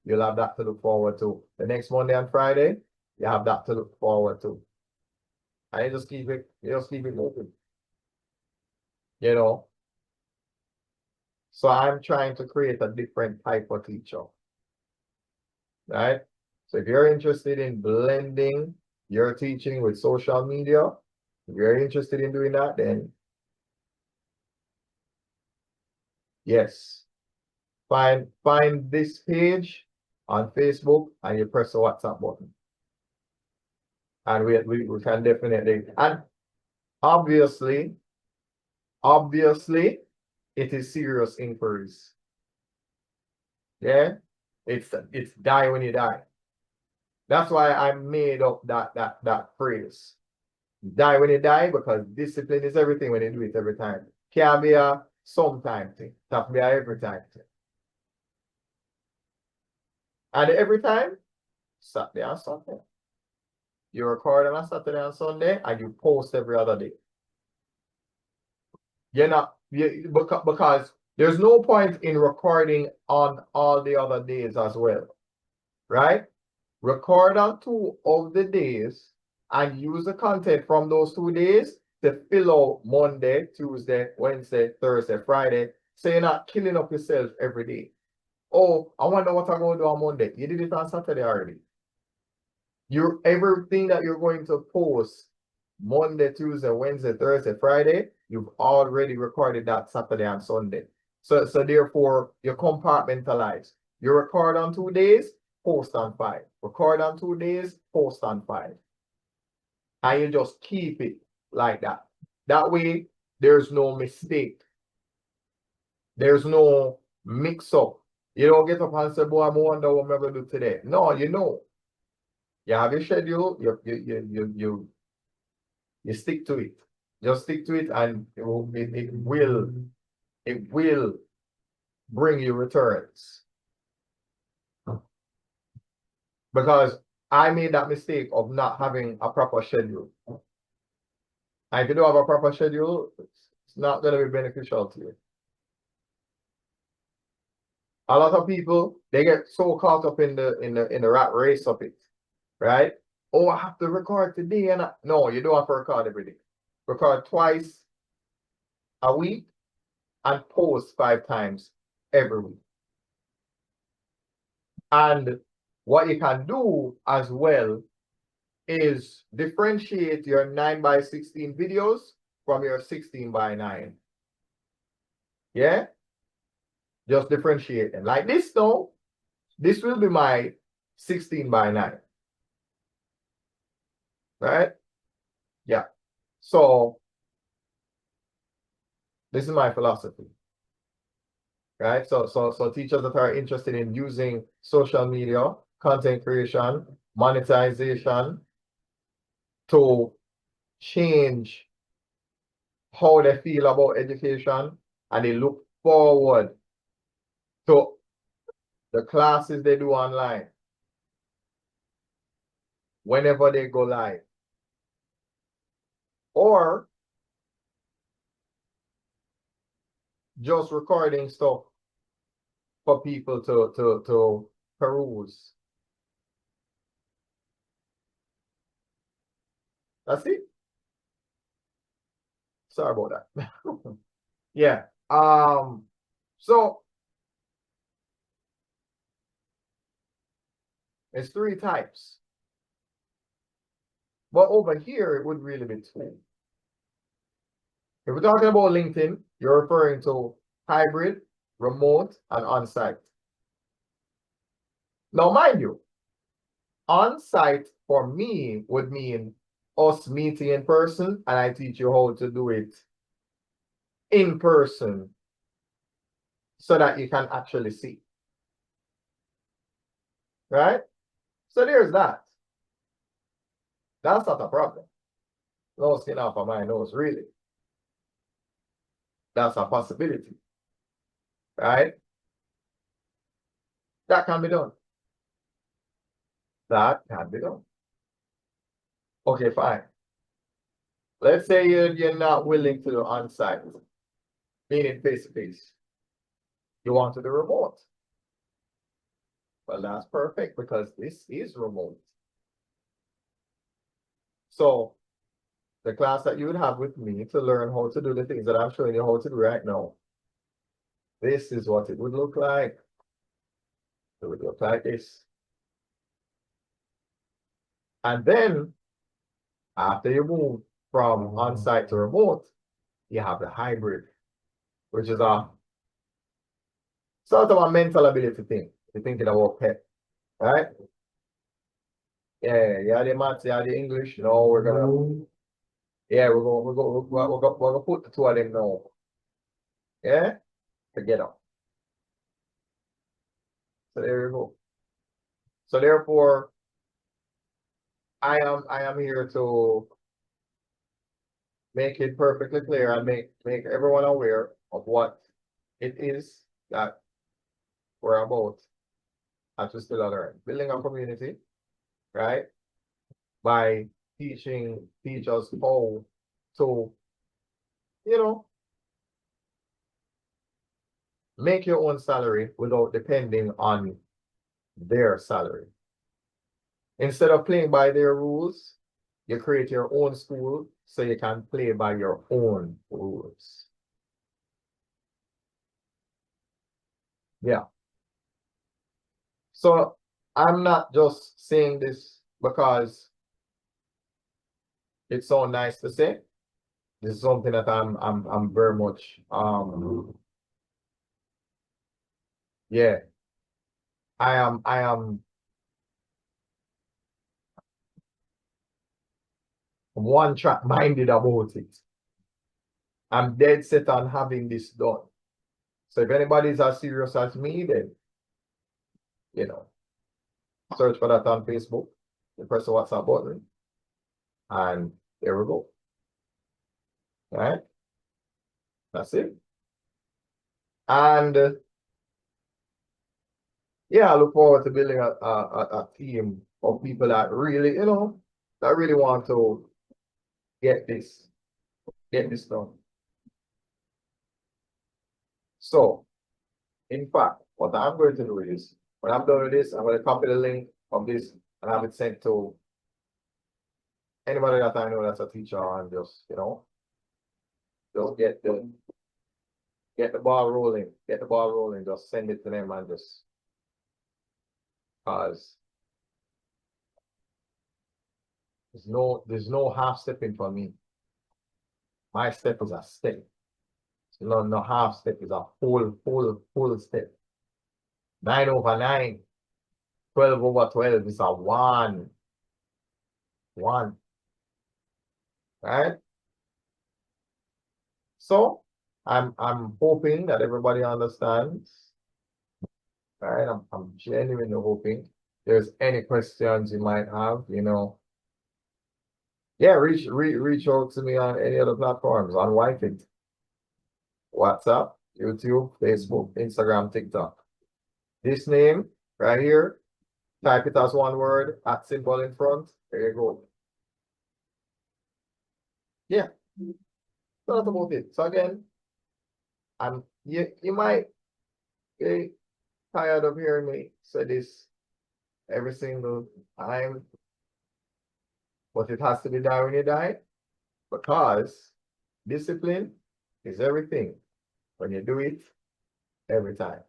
you'll have that to look forward to. The next Monday and Friday, you have that to look forward to. And you just keep it moving. You know. So I'm trying to create a different type of teacher. Right? So if you're interested in blending your teaching with social media, if you're interested in doing that, then yes. Find this page on Facebook and you press the WhatsApp button. And we can definitely, and obviously, it is serious inquiries. Yeah? It's die when you die. That's why I made up that phrase. Die when you die, because discipline is everything when you do it every time. Can't be a sometime thing. It has to be a every time thing. And every time, Saturday and Sunday. You record on a Saturday and Sunday and you post every other day. You're not, because there's no point in recording on all the other days as well. Right? Record on 2 of the days and use the content from those 2 days to fill out Monday, Tuesday, Wednesday, Thursday, Friday. So you're not killing up yourself every day. Oh, I wonder what I'm going to do on Monday. You did it on Saturday already. Everything that you're going to post Monday, Tuesday, Wednesday, Thursday, Friday, you've already recorded that Saturday and Sunday. So therefore, you compartmentalize. You record on 2 days, post on 5. Record on 2 days, post on 5. And you just keep it like that. That way, there's no mistake. There's no mix-up. You don't get up and say, boy, I wonder what I'm going to do today. No, you know. You have your schedule, you stick to it. Just stick to it and it will bring you returns. Because I made that mistake of not having a proper schedule. And if you don't have a proper schedule, it's not going to be beneficial to you. A lot of people, they get so caught up in the rat race of it, right? Oh, I have to record today, and no, you don't have to record every day. Record twice a week and post 5 times every week. And what you can do as well is differentiate your 9:16 videos from your 16:9. Yeah? Just differentiate them. Like this though, this will be my 16:9. Right? Yeah. So this is my philosophy. Right? So teachers that are interested in using social media, content creation, monetization to change how they feel about education, and they look forward to the classes they do online whenever they go live. Or just recording stuff for people to peruse. That's it. Sorry about that. Yeah. So it's 3 types. But over here, it would really be 2. If we're talking about LinkedIn, you're referring to hybrid, remote, and on-site. Now, mind you, on-site for me would mean us meeting in person, and I teach you how to do it in person so that you can actually see. Right? So there's that. That's not a problem. No skin off of my nose, really. That's a possibility. Right? That can be done. That can be done. Okay, fine. Let's say you're not willing to do on-site, meaning face-to-face. You want to do remote. Well, that's perfect because this is remote. So the class that you would have with me to learn how to do the things that I'm showing you how to do right now, this is what it would look like. It would look like this. And then after you move from on-site to remote, you have the hybrid, which is a sort of a mental ability thing. You're thinking about pet, right? Yeah, the maths, yeah, the English. No, we're gonna, yeah, we're gonna put the two of them now. Yeah, together. So there you go. So therefore, I am here to make it perfectly clear and make everyone aware of what it is that we're about as we still learn. Building a community, right? By teaching teachers how to, you know, make your own salary without depending on their salary. Instead of playing by their rules, you create your own school so you can play by your own rules. Yeah. So I'm not just saying this because it's so nice to say. This is something that I'm very much yeah. I am one track minded about it. I'm dead set on having this done. So if anybody's as serious as me, then you know, search for that on Facebook, you press the WhatsApp button, and there we go. All right, that's it. And yeah, I look forward to building a team of people that really, you know, that really want to get this done. So, in fact, what I'm going to do is, when I'm done with this, I'm going to copy the link of this and have it sent to anybody that I know that's a teacher and just, you know, just get the ball rolling, just send it to them and just, cause there's no half stepping for me. My step is a step. No half step is a full step. 9/9, 12/12 is a one, right? So I'm hoping that everybody understands, right? I'm genuinely hoping. There's any questions you might have, you know. Yeah, reach out to me on any other platforms on Wi-Fi, WhatsApp, YouTube, Facebook, Instagram, TikTok. This name right here, type it as one word, at symbol in front. There you go. Yeah, that's about it. So again, you might be tired of hearing me say this every single time, but it has to be done when you die because discipline is everything when you do it every time.